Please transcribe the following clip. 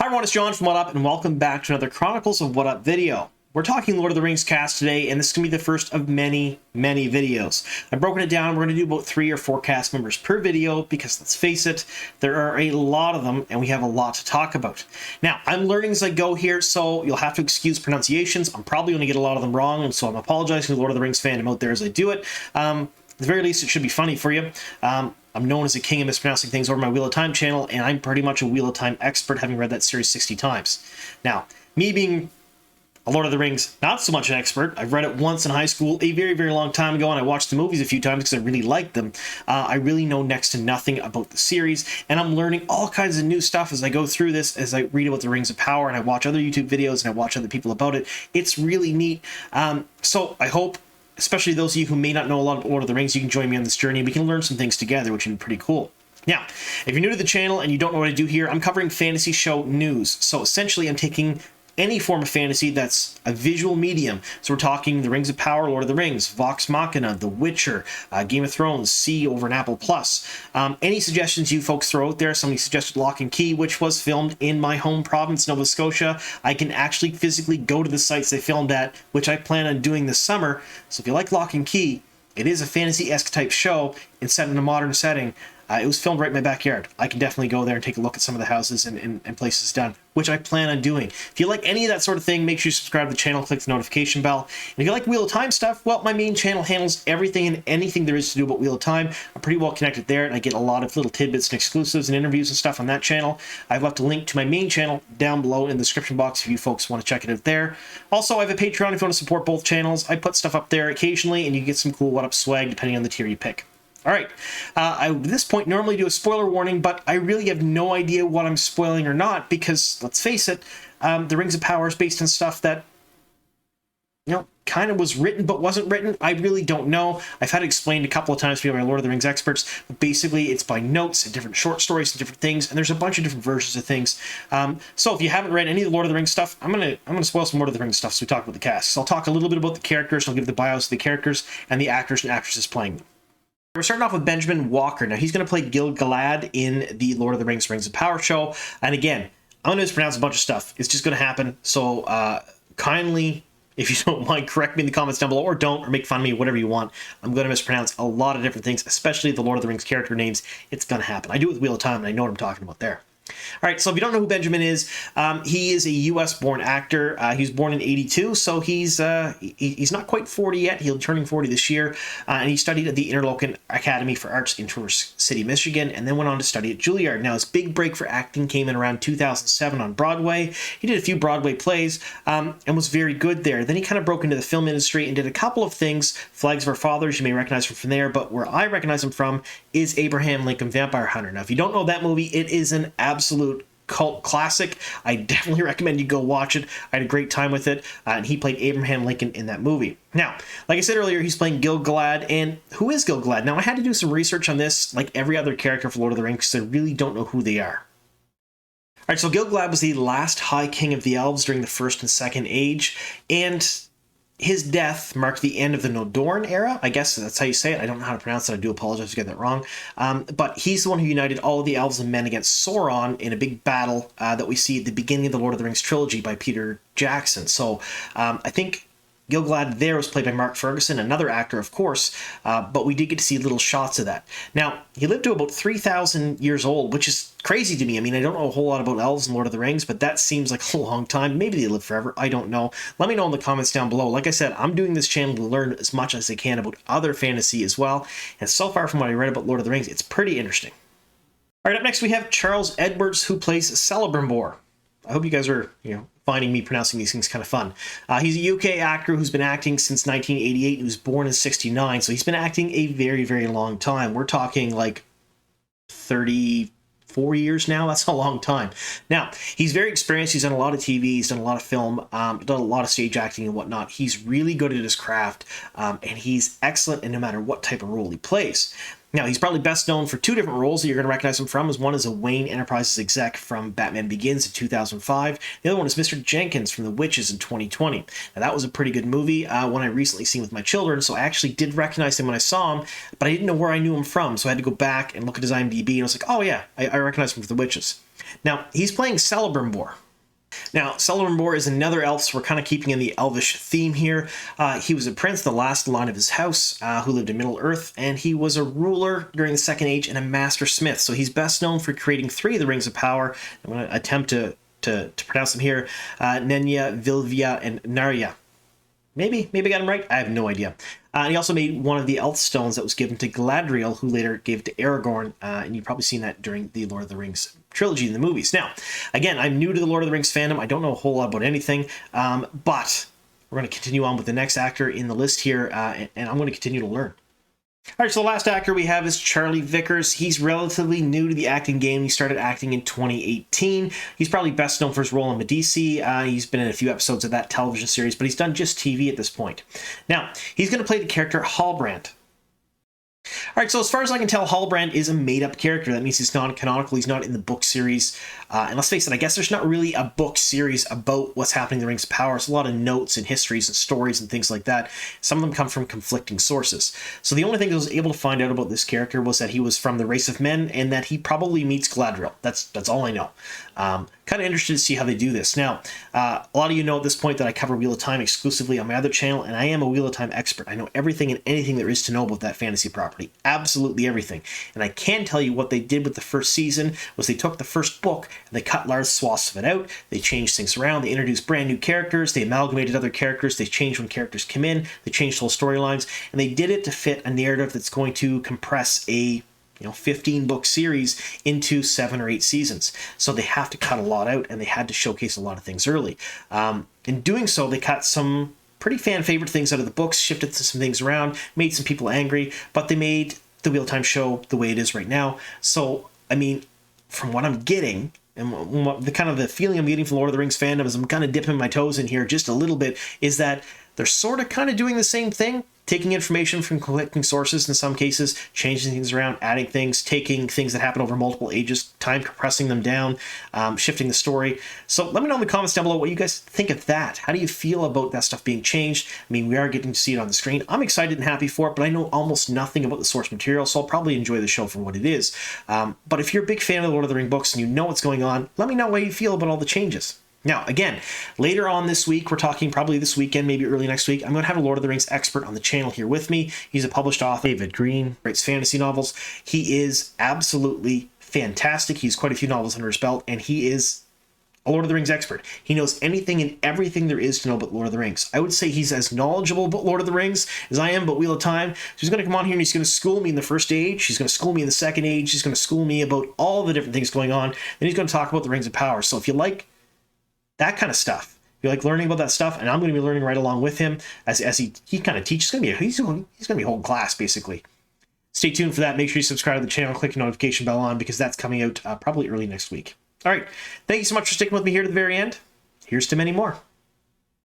Hi everyone, it's John from WotUp, and welcome back to another Chronicles of WotUp video. We're talking Lord of the Rings cast today, and this is going to be the first of many videos. I've broken it down. We're going to do about 3 or 4 cast members per video, because let's face it, there are a lot of them, and we have a lot to talk about. Now, I'm learning as I go here, so you'll have to excuse pronunciations. I'm probably going to get a lot of them wrong, and so I'm apologizing to the Lord of the Rings fandom out there as I do it. At the very least, it should be funny for you. I'm known as a king of mispronouncing things over my Wheel of Time channel, and I'm pretty much a Wheel of Time expert, having read that series 60 times. Now, me being a Lord of the Rings, not so much an expert. I've read it once in high school a very long time ago, and I watched the movies a few times because I really liked them. I really know next to nothing about the series, and I'm learning all kinds of new stuff as I go through this, as I read about the Rings of Power, and I watch other YouTube videos, and I watch other people about it. It's really neat. So I hope, especially those of you who may not know a lot about Lord of the Rings, you can join me on this journey, and we can learn some things together, which would be pretty cool. Now, if you're new to the channel and you don't know what I do here, I'm covering fantasy show news. So essentially, I'm taking any form of fantasy that's a visual medium. So we're talking The Rings of Power, Lord of the Rings, Vox Machina, The Witcher, Game of Thrones, See over an Apple Plus. Any suggestions you folks throw out there? Somebody suggested Lock and Key, which was filmed in my home province, Nova Scotia. I can actually physically go to the sites they filmed at, which I plan on doing this summer. So if you like Lock and Key, it is a fantasy-esque type show and set in a modern setting. It was filmed right in my backyard. I can definitely go there and take a look at some of the houses and places done, which I plan on doing. If you like any of that sort of thing, make sure you subscribe to the channel, click the notification bell. And if you like Wheel of Time stuff, well, my main channel handles everything and anything there is to do about Wheel of Time. I'm pretty well connected there, and I get a lot of little tidbits and exclusives and interviews and stuff on that channel. I've left a link to my main channel down below in the description box if you folks want to check it out there. Also, I have a Patreon if you want to support both channels. I put stuff up there occasionally, and you get some cool WotUp swag depending on the tier you pick. All right, I at this point normally do a spoiler warning, but I really have no idea what I'm spoiling or not, because let's face it, The Rings of Power is based on stuff that, you know, kind of was written but wasn't written. I really don't know. I've had it explained a couple of times to my Lord of the Rings experts, but basically it's by notes and different short stories and different things, and there's a bunch of different versions of things. So if you haven't read any of the Lord of the Rings stuff, I'm gonna spoil some Lord of the Rings stuff, so we talk about the cast. So I'll talk a little bit about the characters, I'll give the bios of the characters and the actors and actresses playing them. We're starting off with Benjamin Walker. Now, he's going to play Gil Galad in the Lord of the Rings Rings of Power show. And again, I'm going to mispronounce a bunch of stuff. It's just going to happen. So kindly, if you don't mind, correct me in the comments down below, or don't, or make fun of me, whatever you want. I'm going to mispronounce a lot of different things, especially the Lord of the Rings character names. It's going to happen. I do it with Wheel of Time, and I know what I'm talking about there. All right, so if you don't know who Benjamin is, he is a U.S.-born actor. He was born in '82, so he's not quite 40 yet. He'll be turning 40 this year, and he studied at the Interlochen Academy for Arts in Traverse City, Michigan, and then went on to study at Juilliard. Now, his big break for acting came in around 2007 on Broadway. He did a few Broadway plays and was very good there. Then he kind of broke into the film industry and did a couple of things. Flags of Our Fathers, you may recognize him from there, but where I recognize him from is Abraham Lincoln Vampire Hunter. Now, if you don't know that movie, it is an absolute cult classic. I definitely recommend you go watch it. I had a great time with it, and he played Abraham Lincoln in that movie. Now, like I said earlier, he's playing Gil Galad, and who is Gil Galad? Now, I had to do some research on this, like every other character for Lord of the Rings, because I really don't know who they are. All right, so Gil Galad was the last High King of the Elves during the First and Second Age, and his death marked the end of the Nodoran era. I guess that's how you say it. I don't know how to pronounce it. I do apologize for getting that wrong. But he's the one who united all of the elves and men against Sauron in a big battle that we see at the beginning of the Lord of the Rings trilogy by Peter Jackson. So I think Gil Galad there was played by Mark Ferguson, another actor, of course, but we did get to see little shots of that. Now, he lived to about 3,000 years old, which is crazy to me. I mean, I don't know a whole lot about elves and Lord of the Rings, but that seems like a long time. Maybe they live forever. I don't know. Let me know in the comments down below. Like I said, I'm doing this channel to learn as much as I can about other fantasy as well, and so far from what I read about Lord of the Rings, it's pretty interesting. All right, up next we have Charles Edwards, who plays Celebrimbor. I hope you guys are, finding me pronouncing these things kind of fun. He's a UK actor who's been acting since 1988. He was born in '69, so he's been acting a very long time. We're talking like 34 years now. That's a long time. Now, he's very experienced. He's done a lot of TV. He's done a lot of film, done a lot of stage acting and whatnot. He's really good at his craft, and he's excellent in no matter what type of role he plays. Now, he's probably best known for two different roles that you're going to recognize him from. One is a Wayne Enterprises exec from Batman Begins in 2005. The other one is Mr. Jenkins from The Witches in 2020. Now, that was a pretty good movie, one I recently seen with my children, so I actually did recognize him when I saw him, but I didn't know where I knew him from, so I had to go back and look at his IMDb, and I was like, oh yeah, I recognize him from The Witches. Now, he's playing Celebrimbor. Now, Celebrimbor is another elf, so we're kind of keeping in the elvish theme here. He was a prince, the last line of his house, who lived in Middle-earth, and he was a ruler during the Second Age and a master smith. So he's best known for creating 3 of the Rings of Power. I'm going to attempt to pronounce them here. Nenya, Vilvia, and Narya. Maybe I got him right. I have no idea. And he also made one of the elf stones that was given to Galadriel, who later gave it to Aragorn, and you've probably seen that during the Lord of the Rings trilogy in the movies. Now, again, I'm new to the Lord of the Rings fandom. I don't know a whole lot about anything, but we're going to continue on with the next actor in the list here, and I'm going to continue to learn. All right, so the last actor we have is Charlie Vickers. He's relatively new to the acting game. He started acting in 2018. He's probably best known for his role in Medici. He's been in a few episodes of that television series, but he's done just TV at this point. Now, he's going to play the character Halbrand. All right, so as far as I can tell, Halbrand is a made-up character. That means he's non-canonical. He's not in the book series. And let's face it, I guess there's not really a book series about what's happening in the Rings of Power. It's a lot of notes and histories and stories and things like that. Some of them come from conflicting sources. So the only thing I was able to find out about this character was that he was from the race of men and that he probably meets Galadriel. That's all I know. Kind of interested to see how they do this. Now, a lot of you know at this point that I cover Wheel of Time exclusively on my other channel, and I am a Wheel of Time expert. I know everything and anything there is to know about that fantasy property. Absolutely everything. And I can tell you what they did with the first season was they took the first book and they cut large swaths of it out. They changed things around. They introduced brand new characters. They amalgamated other characters. They changed when characters come in. They changed whole storylines. And they did it to fit a narrative that's going to compress a 15-book series into 7 or 8 seasons. So they have to cut a lot out, and they had to showcase a lot of things early. In doing so, they cut some pretty fan-favorite things out of the books, shifted some things around, made some people angry, but they made the Wheel of Time show the way it is right now. So, I mean, from what I'm getting, and the kind of the feeling I'm getting from Lord of the Rings fandom as I'm kind of dipping my toes in here just a little bit, is that they're sort of kind of doing the same thing, taking information from conflicting sources in some cases, changing things around, adding things, taking things that happen over multiple ages, time compressing them down, shifting the story. So let me know in the comments down below what you guys think of that. How do you feel about that stuff being changed? I mean, we are getting to see it on the screen. I'm excited and happy for it, but I know almost nothing about the source material, so I'll probably enjoy the show for what it is. But if you're a big fan of the Lord of the Rings books and you know what's going on, let me know how you feel about all the changes. Now, again, later on this week, we're talking probably this weekend, maybe early next week, I'm going to have a Lord of the Rings expert on the channel here with me. He's a published author, David Green, writes fantasy novels. He is absolutely fantastic. He's quite a few novels under his belt, and he is a Lord of the Rings expert. He knows anything and everything there is to know about Lord of the Rings. I would say he's as knowledgeable about Lord of the Rings as I am about Wheel of Time. So he's going to come on here and he's going to school me in the first age. He's going to school me in the second age. He's going to school me about all the different things going on. Then he's going to talk about the Rings of Power. So if you like that kind of stuff, if you like learning about that stuff, and I'm going to be learning right along with him as he kind of teaches. He's going to be a whole class, basically. Stay tuned for that. Make sure you subscribe to the channel, click the notification bell on, because that's coming out probably early next week. All right. Thank you so much for sticking with me here to the very end. Here's to many more.